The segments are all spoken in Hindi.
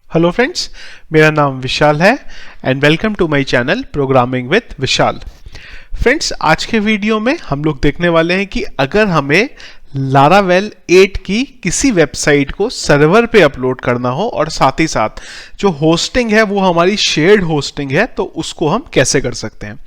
हेलो फ्रेंड्स, मेरा नाम विशाल है and welcome to my channel programming with Vishal. Friends, आज के वीडियो में हम लोग देखने वाले हैं कि अगर हमें लारावेल 8 की किसी वेबसाइट को सर्वर पे अपलोड करना हो और साथ ही साथ जो होस्टिंग है वो हमारी शेयर्ड होस्टिंग है, तो उसको हम कैसे कर सकते हैं।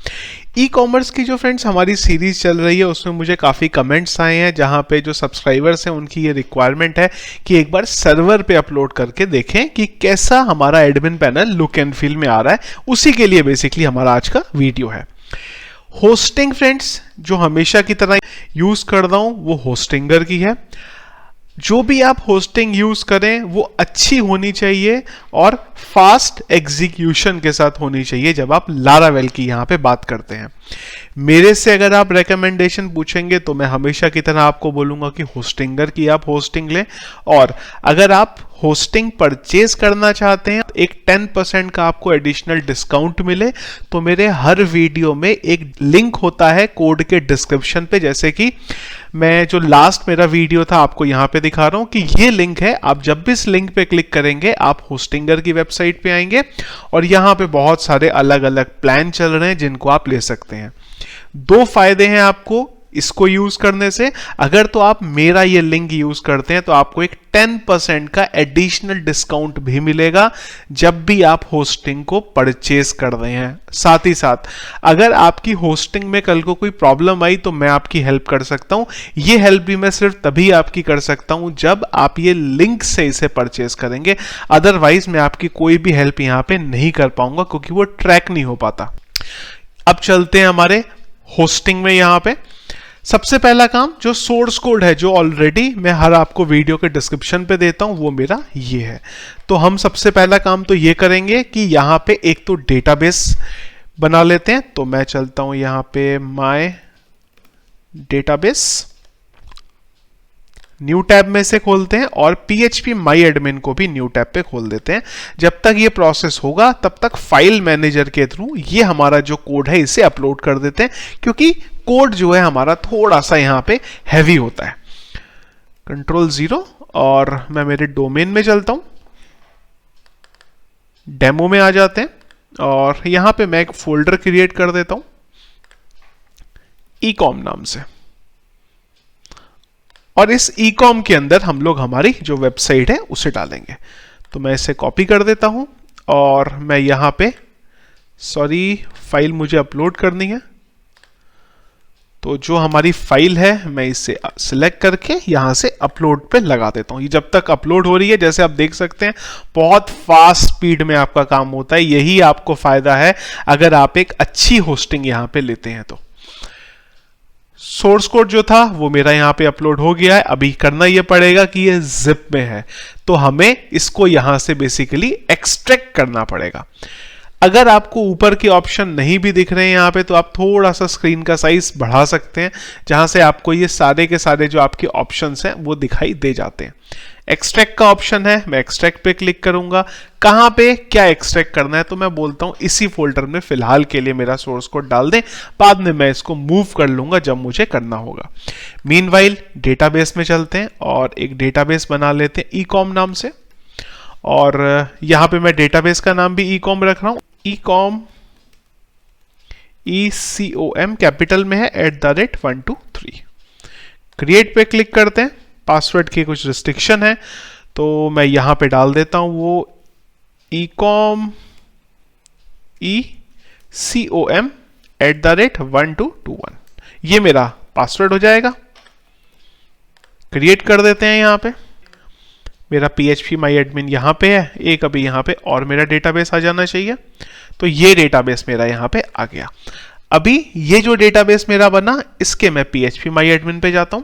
ई कॉमर्स की जो फ्रेंड्स हमारी सीरीज चल रही है उसमें मुझे काफ़ी कमेंट्स आए हैं जहां पे जो सब्सक्राइबर्स हैं उनकी ये रिक्वायरमेंट है कि एक बार सर्वर पे अपलोड करके देखें कि कैसा हमारा admin panel look and feel में आ रहा है। उसी के लिए बेसिकली हमारा आज का वीडियो है। होस्टिंग फ्रेंड्स जो हमेशा की तरह यूज कर रहा हूं वो होस्टिंगर की है। जो भी आप होस्टिंग यूज करें वो अच्छी होनी चाहिए और फास्ट एग्जीक्यूशन के साथ होनी चाहिए जब आप लारावेल की यहां पे बात करते हैं। मेरे से अगर आप रिकमेंडेशन पूछेंगे तो मैं हमेशा की तरह आपको बोलूंगा कि होस्टिंगर की आप होस्टिंग लें, और अगर आप होस्टिंग परचेज करना चाहते हैं एक 10% का आपको एडिशनल डिस्काउंट मिले तो मेरे हर वीडियो में एक लिंक होता है कोड के डिस्क्रिप्शन पे। जैसे कि मैं जो लास्ट मेरा वीडियो था आपको यहां पे दिखा रहा हूं कि ये लिंक है। आप जब भी इस लिंक पे क्लिक करेंगे आप होस्टिंगर की वेबसाइट पे आएंगे और यहां पे बहुत सारे अलग अलग प्लान चल रहे हैं जिनको आप ले सकते हैं। दो फायदे हैं आपको इसको यूज करने से। अगर तो आप मेरा ये लिंक यूज करते हैं तो आपको एक 10% का एडिशनल डिस्काउंट भी मिलेगा जब भी आप होस्टिंग को परचेज कर रहे हैं। साथ ही साथ अगर आपकी होस्टिंग में कल को कोई प्रॉब्लम आई तो मैं आपकी हेल्प कर सकता हूं। ये हेल्प भी मैं सिर्फ तभी आपकी कर सकता हूं जब आप ये लिंक से इसे परचेज करेंगे, अदरवाइज मैं आपकी कोई भी हेल्प यहां पे नहीं कर पाऊंगा क्योंकि वो ट्रैक नहीं हो पाता। अब चलते हैं हमारे होस्टिंग में। यहां पे सबसे पहला काम जो सोर्स कोड है जो ऑलरेडी मैं हर आपको वीडियो के डिस्क्रिप्शन पे देता हूं वो मेरा ये है। तो हम सबसे पहला काम तो ये करेंगे कि यहां पे एक तो डेटाबेस बना लेते हैं। तो मैं चलता हूं यहां पे माय डेटाबेस, न्यू टैब में से खोलते हैं और PHP माई एडमिन को भी न्यू टैब पे खोल देते हैं। जब तक ये प्रोसेस होगा तब तक फाइल मैनेजर के थ्रू ये हमारा जो कोड है इसे अपलोड कर देते हैं, क्योंकि कोड जो है हमारा थोड़ा सा यहां पे हैवी होता है। Ctrl+0 और मैं मेरे डोमेन में चलता हूं, डेमो में आ जाते हैं और यहां पे मैं एक फोल्डर क्रिएट कर देता हूं ecom नाम से, और इस ecom के अंदर हम लोग हमारी जो वेबसाइट है उसे डालेंगे। तो मैं इसे कॉपी कर देता हूं और मैं यहां पे फाइल मुझे अपलोड करनी है। तो जो हमारी फाइल है मैं इसे सिलेक्ट करके यहां से अपलोड पे लगा देता हूं। ये जब तक अपलोड हो रही है जैसे आप देख सकते हैं बहुत फास्ट स्पीड में आपका काम होता है। यही आपको फायदा है अगर आप एक अच्छी होस्टिंग यहां पे लेते हैं। तो सोर्स कोड जो था वो मेरा यहां पे अपलोड हो गया है। अभी करना ये पड़ेगा कि ये जिप में है तो हमें इसको यहां से बेसिकली एक्सट्रैक्ट करना पड़ेगा। अगर आपको ऊपर के ऑप्शन नहीं भी दिख रहे हैं यहां पे तो आप थोड़ा सा स्क्रीन का साइज बढ़ा सकते हैं जहां से आपको ये सारे के सारे जो आपके ऑप्शंस हैं वो दिखाई दे जाते हैं। एक्सट्रैक्ट का ऑप्शन है, मैं एक्सट्रैक्ट पे क्लिक करूंगा। कहां पे क्या एक्सट्रैक्ट करना है तो मैं बोलता हूं इसी फोल्डर में फिलहाल के लिए मेरा सोर्स कोड डाल दें, बाद में मैं इसको मूव कर लूंगा जब मुझे करना होगा। मीनवाइल डेटाबेस में चलते हैं और एक डेटाबेस बना लेते हैं ecom नाम से, और यहां पे मैं डेटाबेस का नाम भी ecom रख रहा हूं। ecom ECOM कैपिटल में है @123। क्रिएट पे क्लिक करते हैं। पासवर्ड की कुछ रिस्ट्रिक्शन है तो मैं यहां पे डाल देता हूं वो ecom ECOM @1221। ये मेरा पासवर्ड हो जाएगा। क्रिएट कर देते हैं। यहां पे मेरा PHP माई एडमिन यहां पे है, एक अभी यहां पे और मेरा डेटाबेस आ जाना चाहिए। तो ये डेटाबेस मेरा यहां पे आ गया। अभी ये जो डेटाबेस मेरा बना इसके मैं PHP माई एडमिन पे जाता हूं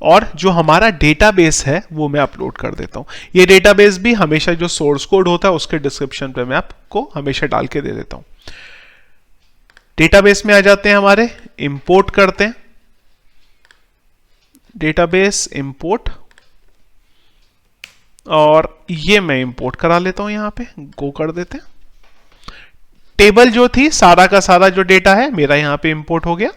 और जो हमारा डेटाबेस है वो मैं अपलोड कर देता हूं। ये डेटाबेस भी हमेशा जो सोर्स कोड होता है उसके डिस्क्रिप्शन पे मैं आपको हमेशा डाल के दे देता हूं। डेटाबेस में आ जाते हैं हमारे, इंपोर्ट करते हैं, डेटाबेस इंपोर्ट, और ये मैं इंपोर्ट करा लेता हूं। यहां पे गो कर देते हैं। टेबल जो थी सारा का सारा जो डेटा है मेरा यहां पे इंपोर्ट हो गया।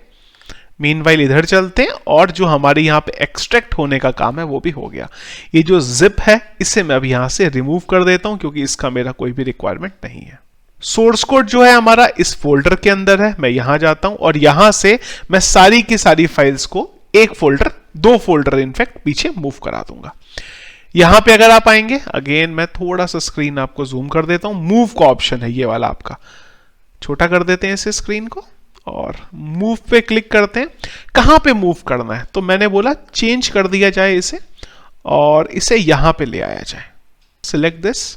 मीनवाइल इधर चलते हैं और जो हमारे यहाँ पे एक्सट्रैक्ट होने का काम है वो भी हो गया। ये जो जिप है इसे मैं अब यहाँ से रिमूव कर देता हूँ क्योंकि इसका मेरा कोई भी रिक्वायरमेंट नहीं है। सोर्स कोड जो है हमारा इस फोल्डर के अंदर है, मैं यहां जाता हूं और यहां से मैं सारी की सारी फाइल्स को एक फोल्डर, दो फोल्डर इनफैक्ट पीछे मूव करा दूंगा। यहां पे अगर आप आएंगे, अगेन मैं थोड़ा सा स्क्रीन आपको जूम कर देता हूं, मूव का ऑप्शन है ये वाला आपका, छोटा कर देते हैं इसे स्क्रीन को और मूव पे क्लिक करते हैं। कहां पे मूव करना है तो मैंने बोला चेंज कर दिया जाए इसे और इसे यहां पे ले आया जाए। सिलेक्ट दिस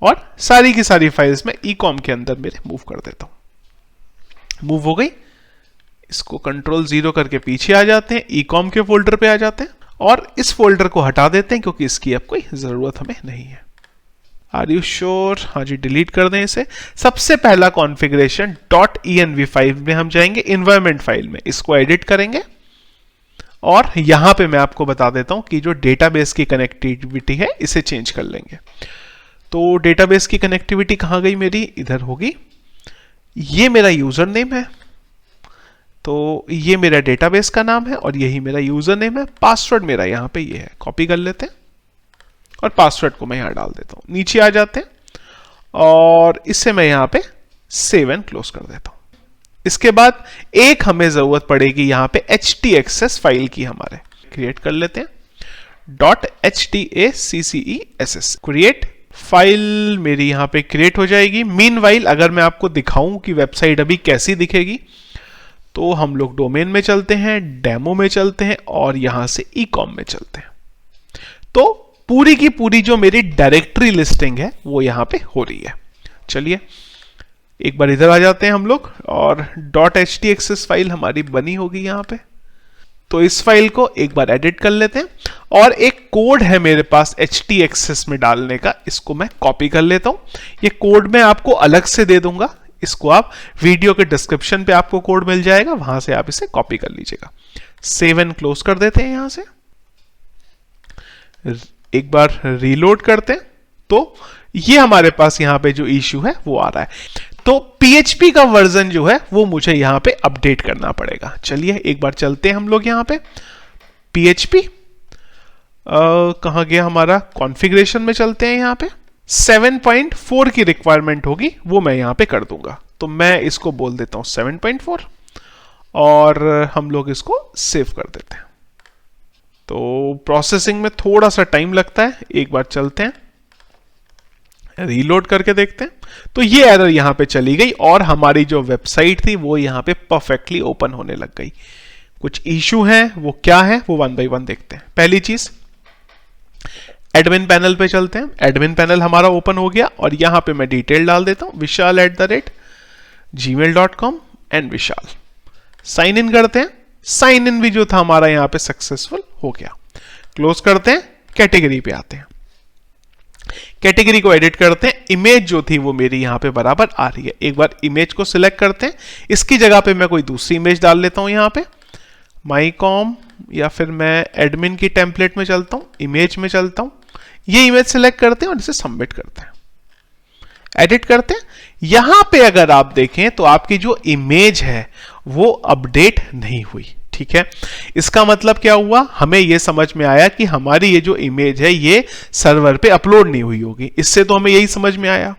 और सारी की सारी फाइल्स में ईकॉम के अंदर मेरे मूव कर देता हूं। मूव हो गई, इसको कंट्रोल 0 करके पीछे आ जाते हैं, ईकॉम के फोल्डर पे आ जाते हैं और इस फोल्डर को हटा देते हैं क्योंकि इसकी अब कोई जरूरत हमें नहीं है। Are you sure? हाँ जी, डिलीट कर दें इसे। सबसे पहला कॉन्फ़िगरेशन .env फाइल में हम जाएंगे, इन्वायरमेंट फाइल में इसको एडिट करेंगे और यहां पे मैं आपको बता देता हूं कि जो डेटाबेस की कनेक्टिविटी है इसे चेंज कर लेंगे। तो डेटाबेस की कनेक्टिविटी कहां गई मेरी? इधर होगी। ये मेरा यूजर नेम है, तो ये मेरा डेटाबेस का नाम है और यही मेरा यूजर नेम है। पासवर्ड मेरा यहां पे ये है, कॉपी कर लेते हैं और पासवर्ड को मैं यहां डाल देता हूं। नीचे आ जाते हैं और इसे मैं यहां पे सेव एंड क्लोज कर देता हूं। इसके बाद एक हमें जरूरत पड़ेगी यहां पे htaccess फाइल की, हमारे क्रिएट कर लेते हैं .htaccess क्रिएट फाइल मेरी यहां पे क्रिएट हो जाएगी। मीनवाइल अगर मैं आपको दिखाऊं कि वेबसाइट अभी कैसी दिखेगी तो हम लोग डोमेन में चलते हैं, डेमो में चलते हैं और यहां से ईकॉम में चलते हैं। तो पूरी की पूरी जो मेरी डायरेक्टरी लिस्टिंग है वो यहां पे हो रही है। चलिए एक बार इधर आ जाते हैं हम लोग और .htaccess फाइल हमारी बनी होगी यहां पे। तो इस फाइल को एक बार एडिट कर लेते हैं और एक कोड है मेरे पास htaccess में डालने का, इसको मैं कॉपी कर लेता हूं। ये कोड मैं आपको अलग से दे दूंगा, इसको आप वीडियो के डिस्क्रिप्शन पे आपको कोड मिल जाएगा, वहां से आप इसे कॉपी कर लीजिएगा। सेव एंड क्लोज कर देते हैं। यहां से एक बार रीलोड करते हैं तो ये हमारे पास यहां पे जो इश्यू है वो आ रहा है। तो PHP का वर्जन जो है वो मुझे यहां पे अपडेट करना पड़ेगा। चलिए एक बार चलते हैं हम लोग यहां पे। PHP कहां गया हमारा? कॉन्फ़िगरेशन में चलते हैं। यहां पे 7.4 की रिक्वायरमेंट होगी, वो मैं यहां पे कर दूंगा। तो मैं इसको बोल देता हूं 7.4 और हम लोग इसको सेव कर देते हैं। तो प्रोसेसिंग में थोड़ा सा टाइम लगता है, एक बार चलते हैं, रीलोड करके देखते हैं। तो ये एरर यहां पे चली गई और हमारी जो वेबसाइट थी वो यहां पे परफेक्टली ओपन होने लग गई। कुछ इशू है, वो क्या है वो वन बाय वन देखते हैं। पहली चीज, एडमिन पैनल पे चलते हैं। एडमिन पैनल हमारा ओपन हो गया और यहां पे मैं डिटेल डाल देता हूं, vishal@gmail.com and Vishal. Sign in करते हैं। साइन इन भी जो था हमारा यहां पे सक्सेसफुल हो गया। क्लोज करते हैं, कैटेगरी पे आते हैं। कैटेगरी को एडिट करते हैं। इमेज जो थी वो मेरी यहां पे बराबर आ रही है। एक बार इमेज को सिलेक्ट करते हैं, इसकी जगह पे मैं कोई दूसरी इमेज डाल लेता हूं यहां पे, माईकॉम या फिर मैं एडमिन की टेम्पलेट में चलता हूं, इमेज में चलता हूं। ये इमेज सिलेक्ट करते हैं और इसे सबमिट करते हैं, एडिट करते हैं। यहां पे अगर आप देखें तो आपकी जो इमेज है वो अपडेट नहीं हुई। ठीक है, इसका मतलब क्या हुआ? हमें यह समझ में आया कि हमारी ये जो इमेज है ये सर्वर पे अपलोड नहीं हुई होगी। इससे तो हमें यही समझ में आया।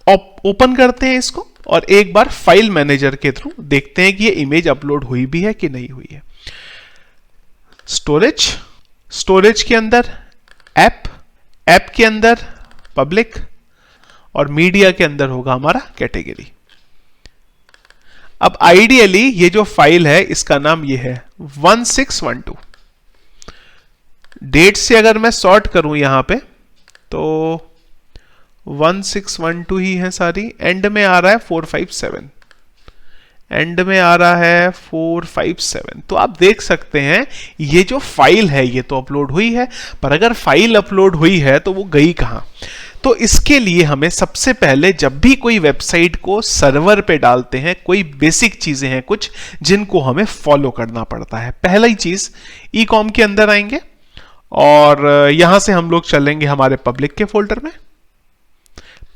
ओपन करते हैं इसको और एक बार फाइल मैनेजर के थ्रू देखते हैं कि ये इमेज अपलोड हुई भी है कि नहीं हुई है। स्टोरेज, स्टोरेज के अंदर ऐप, ऐप के अंदर पब्लिक और मीडिया के अंदर होगा हमारा कैटेगरी। अब आइडियली ये जो फाइल है इसका नाम ये है 1612। डेट से अगर मैं सॉर्ट करूं यहां पे तो 1612 ही है सारी। एंड में आ रहा है 457, एंड में आ रहा है 457। तो आप देख सकते हैं ये जो फाइल है ये तो अपलोड हुई है, पर अगर फाइल अपलोड हुई है तो वो गई कहां? तो इसके लिए हमें सबसे पहले जब भी कोई वेबसाइट को सर्वर पे डालते हैं, कोई बेसिक चीजें हैं कुछ जिनको हमें फॉलो करना पड़ता है। पहला ही चीज, ईकॉम के अंदर आएंगे और यहां से हम लोग चलेंगे हमारे पब्लिक के फोल्डर में।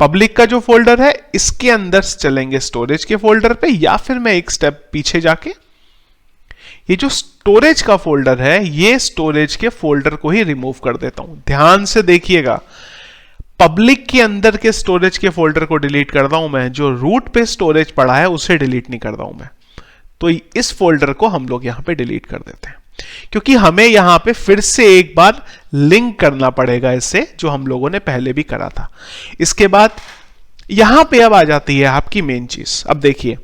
पब्लिक का जो फोल्डर है इसके अंदर चलेंगे स्टोरेज के फोल्डर पे, या फिर मैं एक स्टेप पीछे जाके ये जो स्टोरेज का फोल्डर है, ये स्टोरेज के फोल्डर को ही रिमूव कर देता हूं। ध्यान से देखिएगा, पब्लिक के अंदर के स्टोरेज के फोल्डर को डिलीट कर रहा हूं मैं, जो रूट पे स्टोरेज पड़ा है उसे डिलीट नहीं कर रहा हूं मैं। तो इस फोल्डर को हम लोग यहां पे डिलीट कर देते हैं, क्योंकि हमें यहां पे फिर से एक बार लिंक करना पड़ेगा इससे, जो हम लोगों ने पहले भी करा था। इसके बाद यहां पे अब आ जाती है आपकी मेन चीज। अब देखिए,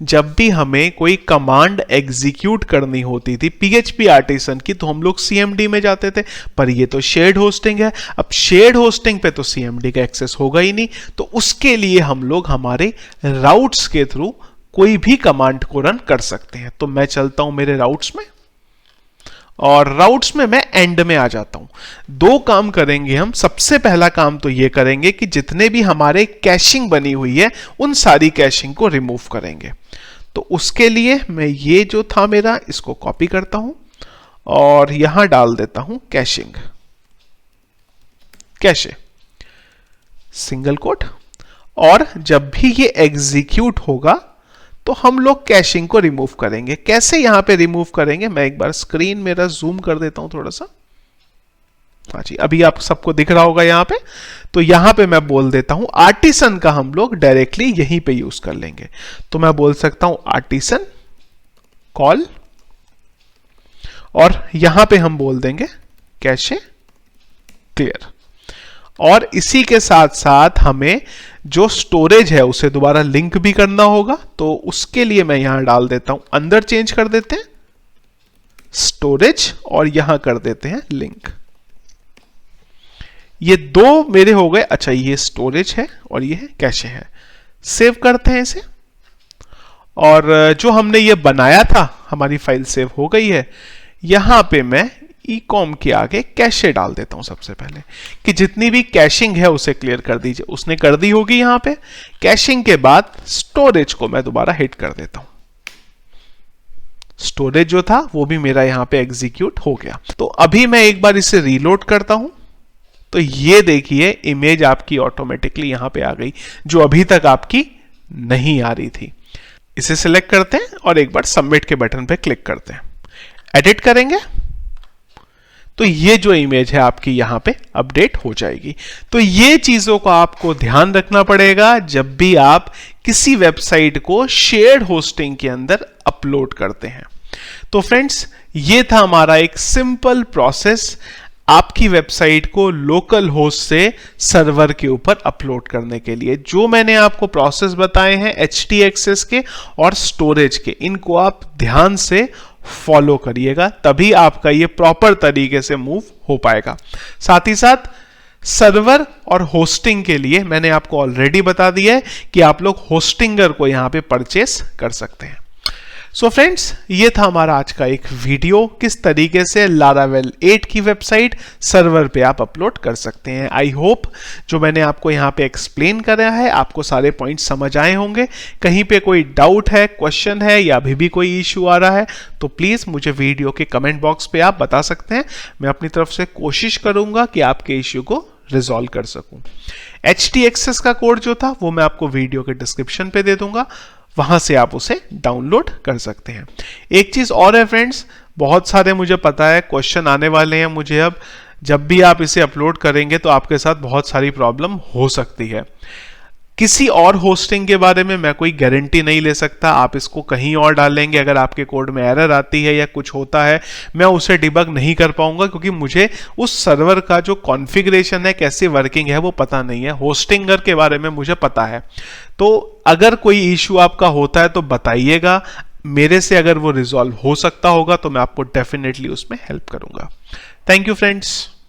जब भी हमें कोई कमांड एग्जीक्यूट करनी होती थी PHP आर्टिसन की, तो हम लोग CMD में जाते थे, पर ये तो शेयर्ड होस्टिंग है। अब शेयर्ड होस्टिंग पे तो CMD का एक्सेस होगा ही नहीं, तो उसके लिए हम लोग हमारे राउट्स के थ्रू कोई भी कमांड को रन कर सकते हैं। तो मैं चलता हूं मेरे राउट्स में, और राउट्स में मैं एंड में आ जाता हूं। दो काम करेंगे हम। सबसे पहला काम तो ये करेंगे कि जितने भी हमारे कैशिंग बनी हुई है उन सारी कैशिंग को रिमूव करेंगे। तो उसके लिए मैं ये जो था मेरा, इसको कॉपी करता हूं और यहां डाल देता हूं कैशिंग, कैशे, सिंगल कोट। और जब भी ये एग्जीक्यूट होगा तो हम लोग कैशिंग को रिमूव करेंगे। कैसे यहां पे रिमूव करेंगे, मैं एक बार स्क्रीन मेरा जूम कर देता हूं थोड़ा सा। हाँ जी, अभी आप सबको दिख रहा होगा यहां पे। तो यहां पे मैं बोल देता हूं आर्टिसन का हम लोग डायरेक्टली यहीं पे यूज कर लेंगे। तो मैं बोल सकता हूं आर्टिसन कॉल, और यहां पे हम बोल देंगे कैशे क्लियर। और इसी के साथ साथ हमें जो स्टोरेज है उसे दोबारा लिंक भी करना होगा। तो उसके लिए मैं यहां डाल देता हूं, अंदर चेंज कर देते हैं स्टोरेज, और यहां कर देते हैं लिंक। ये दो मेरे हो गए। अच्छा, ये स्टोरेज है और ये है कैशे है। सेव करते हैं इसे, और जो हमने ये बनाया था, हमारी फाइल सेव हो गई है। यहां पे मैं ecom के आगे कैशे डाल देता हूं सबसे पहले, कि जितनी भी कैशिंग है उसे क्लियर कर दीजिए। उसने कर दी होगी यहां पे। कैशिंग के बाद स्टोरेज को मैं दोबारा हिट कर देता हूं। स्टोरेज जो था वो भी मेरा यहां पे एग्जीक्यूट हो गया। तो अभी मैं एक बार इसे रीलोड करता हूं, तो ये देखिए इमेज आपकी ऑटोमेटिकली यहां पे आ गई, जो अभी तक आपकी नहीं आ रही थी। इसे सिलेक्ट करते हैं और एक बार सबमिट के बटन पे क्लिक करते हैं, एडिट करेंगे, तो ये जो इमेज है आपकी यहां पे अपडेट हो जाएगी। तो ये चीजों का आपको ध्यान रखना पड़ेगा जब भी आप किसी वेबसाइट को शेयर्ड होस्टिंग के अंदर अपलोड करते हैं। तो फ्रेंड्स, ये था हमारा एक सिंपल प्रोसेस आपकी वेबसाइट को लोकल होस्ट से सर्वर के ऊपर अपलोड करने के लिए। जो मैंने आपको प्रोसेस बताए हैं htaccess के और स्टोरेज के, इनको आप ध्यान से फॉलो करिएगा, तभी आपका ये प्रॉपर तरीके से मूव हो पाएगा। साथ ही साथ सर्वर और होस्टिंग के लिए मैंने आपको ऑलरेडी बता दिया है कि आप लोग होस्टिंगर को यहां पे परचेस कर सकते हैं। सो फ्रेंड्स, ये था हमारा आज का एक वीडियो, किस तरीके से लारावेल 8 की वेबसाइट सर्वर पे आप अपलोड कर सकते हैं। आई होप जो मैंने आपको यहाँ पे एक्सप्लेन करा है आपको सारे पॉइंट्स समझ आए होंगे। कहीं पे कोई डाउट है, क्वेश्चन है, या अभी भी कोई इश्यू आ रहा है, तो प्लीज़ मुझे वीडियो के कमेंट बॉक्स पे आप बता सकते हैं। मैं अपनी तरफ से कोशिश करूंगा कि आपके इश्यू को रिजॉल्व कर सकूं। htaccess का कोड जो था वो मैं आपको वीडियो के डिस्क्रिप्शन पे दे दूंगा, वहां से आप उसे डाउनलोड कर सकते हैं। एक चीज और है फ्रेंड्स, बहुत सारे मुझे पता है क्वेश्चन आने वाले हैं मुझे अब, जब भी आप इसे अपलोड करेंगे तो आपके साथ बहुत सारी प्रॉब्लम हो सकती है। किसी और होस्टिंग के बारे में मैं कोई गारंटी नहीं ले सकता, आप इसको कहीं और डालेंगे, अगर आपके कोड में एरर आती है या कुछ होता है, मैं उसे डिबग नहीं कर पाऊंगा, क्योंकि मुझे उस सर्वर का जो कॉन्फ़िगरेशन है, कैसे वर्किंग है, वो पता नहीं है। होस्टिंगर के बारे में मुझे पता है। तो अगर कोई इशू आपका होता है तो बताइएगा, मेरे से अगर वो रिजॉल्व हो सकता होगा तो मैं आपको डेफिनेटली उसमें हेल्प करूंगा। Thank you friends.